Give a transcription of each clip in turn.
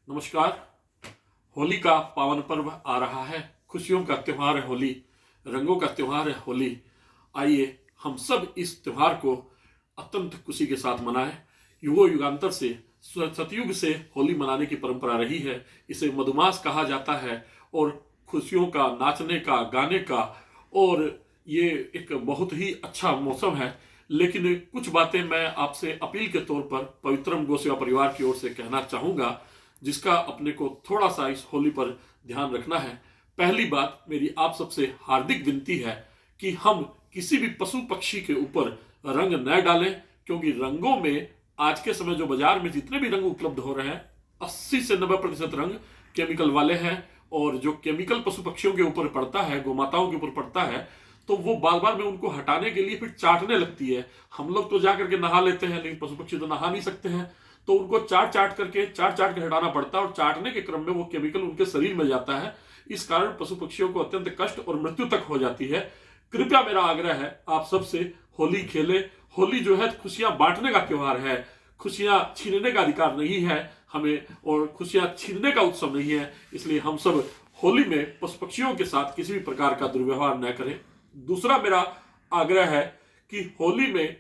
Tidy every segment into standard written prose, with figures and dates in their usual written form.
नमस्कार। होली का पावन पर्व आ रहा है। खुशियों का त्योहार है होली, रंगों का त्योहार है होली। आइए हम सब इस त्योहार को अत्यंत खुशी के साथ मनाएं। युगों युगांतर से सतयुग से होली मनाने की परंपरा रही है। इसे मधुमास कहा जाता है और खुशियों का, नाचने का, गाने का, और ये एक बहुत ही अच्छा मौसम है। लेकिन कुछ बातें मैं आपसे अपील के तौर पर पवित्रम गौ सेवा परिवार की ओर से कहना चाहूँगा, जिसका अपने को थोड़ा सा इस होली पर ध्यान रखना है। पहली बात, मेरी आप सबसे हार्दिक विनती है कि हम किसी भी पशु पक्षी के ऊपर रंग न डालें, क्योंकि रंगों में आज के समय जो बाजार में जितने भी रंग उपलब्ध हो रहे हैं 80 से 90% रंग केमिकल वाले हैं। और जो केमिकल पशु पक्षियों के ऊपर पड़ता है, गोमाताओं के ऊपर पड़ता है, तो वो बार बार में उनको हटाने के लिए फिर चाटने लगती है। हम लोग तो जाकर के नहा लेते हैं, लेकिन पशु पक्षी तो नहा नहीं सकते हैं, तो उनको चाट चाट के हटाना पड़ता है और चाटने के क्रम में वो केमिकल उनके शरीर में जाता है। इस कारण पशु पक्षियों को अत्यंत कष्ट और मृत्यु तक हो जाती है। कृपया मेरा आग्रह है आप सबसे, होली खेले। होली जो है खुशियां बांटने का त्योहार है, खुशियां छीनने का अधिकार नहीं है हमें, और खुशियां छीनने का उत्सव नहीं है। इसलिए हम सब होली में पशु पक्षियों के साथ किसी भी प्रकार का दुर्व्यवहार न करें। दूसरा मेरा आग्रह है कि होली में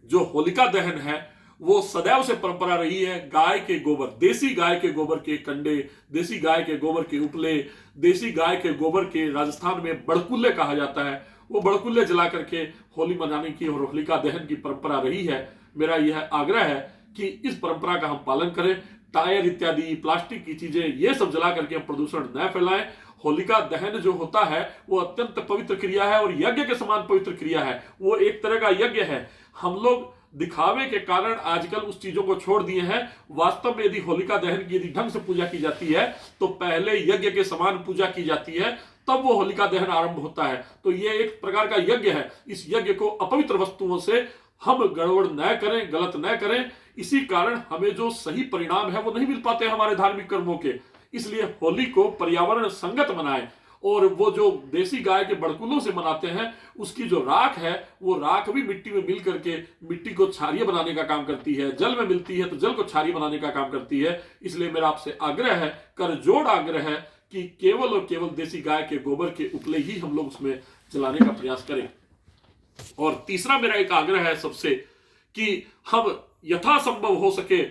जो होलिका दहन है वो सदैव से परंपरा रही है। गाय के गोबर, देसी गाय के गोबर के कंडे, देसी गाय के गोबर के उपले, देसी गाय के गोबर के राजस्थान में बड़कुल्ले कहा जाता है, वो बड़कुल्ले जला करके होली मनाने की और होलिका दहन की परंपरा रही है। मेरा यह आग्रह है कि इस परंपरा का हम पालन करें। टायर इत्यादि प्लास्टिक की चीजें ये सब जला करके हम प्रदूषण न फैलाएं। होलिका दहन जो होता है वो अत्यंत पवित्र क्रिया है और यज्ञ के समान पवित्र क्रिया है। वो एक तरह का यज्ञ है। हम लोग दिखावे के कारण आजकल उस चीजों को छोड़ दिए हैं। वास्तव में यदि होलिका दहन की यदि ढंग से पूजा की जाती है तो पहले यज्ञ के समान पूजा की जाती है, तब वो होलिका दहन आरंभ होता है। तो ये एक प्रकार का यज्ञ है। इस यज्ञ को अपवित्र वस्तुओं से हम गड़बड़ न करें, गलत न करें। इसी कारण हमें जो सही परिणाम है वो नहीं मिल पाते हमारे धार्मिक कर्मों के। इसलिए होली को पर्यावरण संगत मनाएं। और वो जो देसी गाय के बड़कुलों से मनाते हैं, उसकी जो राख है वो राख भी मिट्टी में मिल करके मिट्टी को क्षारीय बनाने का काम करती है। जल में मिलती है तो जल को क्षारीय बनाने का काम करती है। इसलिए मेरा आपसे आग्रह है, कर जोड़ आग्रह है कि केवल और केवल देसी गाय के गोबर के उपले ही हम लोग उसमें जलाने का प्रयास करें। और तीसरा मेरा एक आग्रह है सबसे कि हम यथासंभव हो सके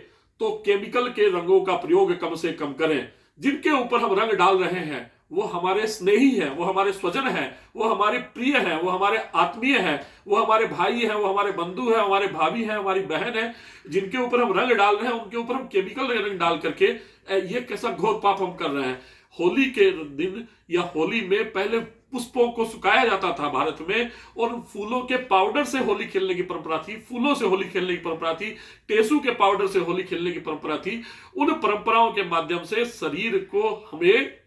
तो केमिकल के रंगों का प्रयोग कम से कम करें। जिनके ऊपर हम रंग डाल रहे हैं वो हमारे स्नेही हैं, वो हमारे स्वजन हैं, वो हमारे प्रिय हैं, वो हमारे आत्मीय हैं, वो हमारे भाई हैं, वो हमारे बंधु हैं, हमारे भाभी हैं, हमारी बहन है। जिनके ऊपर हम रंग डाल रहे हैं उनके ऊपर हम केमिकल रंग डाल करके ये कैसा घोर पाप हम कर रहे हैं। होली के दिन या होली में पहले पुष्पों को सुखाया जाता था भारत में, और फूलों के पाउडर से होली खेलने की परंपरा थी, फूलों से होली खेलने की परंपरा थी, टेसू के पाउडर से होली खेलने की परंपरा थी। उन परंपराओं के माध्यम से शरीर को हमें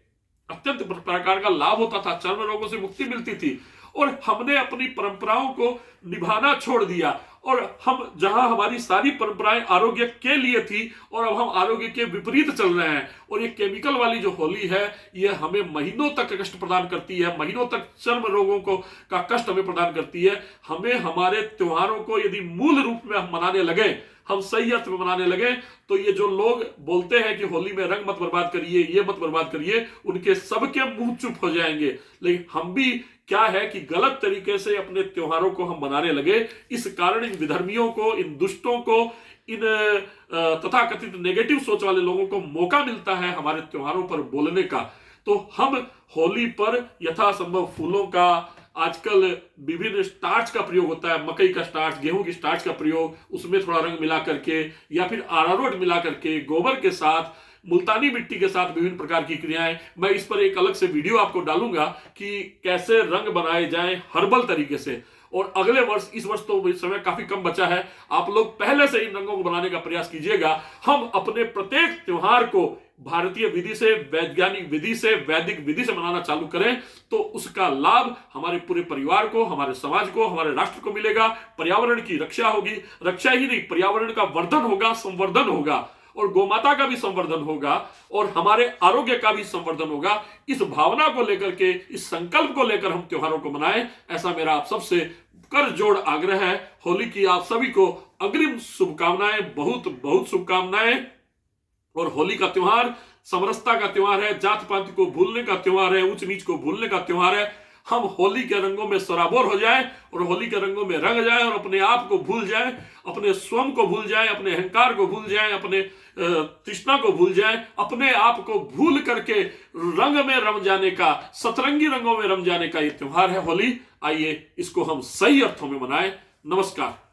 अत्यंत प्रकार का लाभ होता था, चर्म रोगों से मुक्ति मिलती थी। और हमने अपनी परंपराओं को निभाना छोड़ दिया, और हम जहां हमारी सारी परंपराएं आरोग्य के लिए थी और अब हम आरोग्य के विपरीत चल रहे हैं। और ये केमिकल वाली जो होली है ये हमें महीनों तक कष्ट प्रदान करती है, महीनों तक चर्म रोगों को का कष्ट हमें प्रदान करती है। हमें हमारे त्योहारों को यदि मूल रूप में हम मनाने लगे, हम सही अर्थ में मनाने लगे, तो ये जो लोग बोलते हैं कि होली में रंग मत बर्बाद करिए, ये मत बर्बाद करिए, उनके सबके मुंह चुप हो जाएंगे। लेकिन हम भी क्या है कि गलत तरीके से अपने त्योहारों को हम मनाने लगे। इस कारण इन विधर्मियों को, इन दुष्टों को, इन तथाकथित नेगेटिव सोच वाले लोगों को मौका मिलता है हमारे त्योहारों पर बोलने का। तो हम होली पर यथासंभव फूलों का, आजकल विभिन्न स्टार्च का प्रयोग होता है, मकई का स्टार्च, गेहूं की स्टार्च का प्रयोग, उसमें थोड़ा रंग मिला करके या फिर अरारोट मिला करके, गोबर के साथ, मुल्तानी मिट्टी के साथ विभिन्न प्रकार की क्रियाएं। मैं इस पर एक अलग से वीडियो आपको डालूंगा कि कैसे रंग बनाए जाएं हर्बल तरीके से। और अगले वर्ष, इस वर्ष तो समय काफी कम बचा है, आप लोग पहले से इन रंगों को बनाने का प्रयास कीजिएगा। हम अपने प्रत्येक त्योहार को भारतीय विधि से, वैज्ञानिक विधि से, वैदिक विधि से मनाना चालू करें तो उसका लाभ हमारे पूरे परिवार को, हमारे समाज को, हमारे राष्ट्र को मिलेगा। पर्यावरण की रक्षा होगी, रक्षा ही नहीं पर्यावरण का वर्धन होगा, संवर्धन होगा, और गोमाता का भी संवर्धन होगा, और हमारे आरोग्य का भी संवर्धन होगा। इस भावना को लेकर के, इस संकल्प को लेकर हम त्योहारों को मनाएं, ऐसा मेरा आप सबसे कर जोड़ आग्रह है। होली की आप सभी को अग्रिम शुभकामनाएं, बहुत बहुत शुभकामनाएं। और होली का त्योहार समरसता का त्योहार है, जात पात को भूलने का त्योहार है, ऊंच नीच को भूलने का त्योहार है। हम होली के रंगों में सराबोर हो जाएं और होली के रंगों में रंग जाएं और अपने आप को भूल जाएं, अपने स्वयं को भूल जाएं, अपने अहंकार को भूल जाएं, अपने तृष्णा को भूल जाएं, अपने आप को भूल करके रंग में रम जाने का, सतरंगी रंगों में रम जाने का ये त्योहार है होली। आइए इसको हम सही अर्थों में मनाएं। नमस्कार।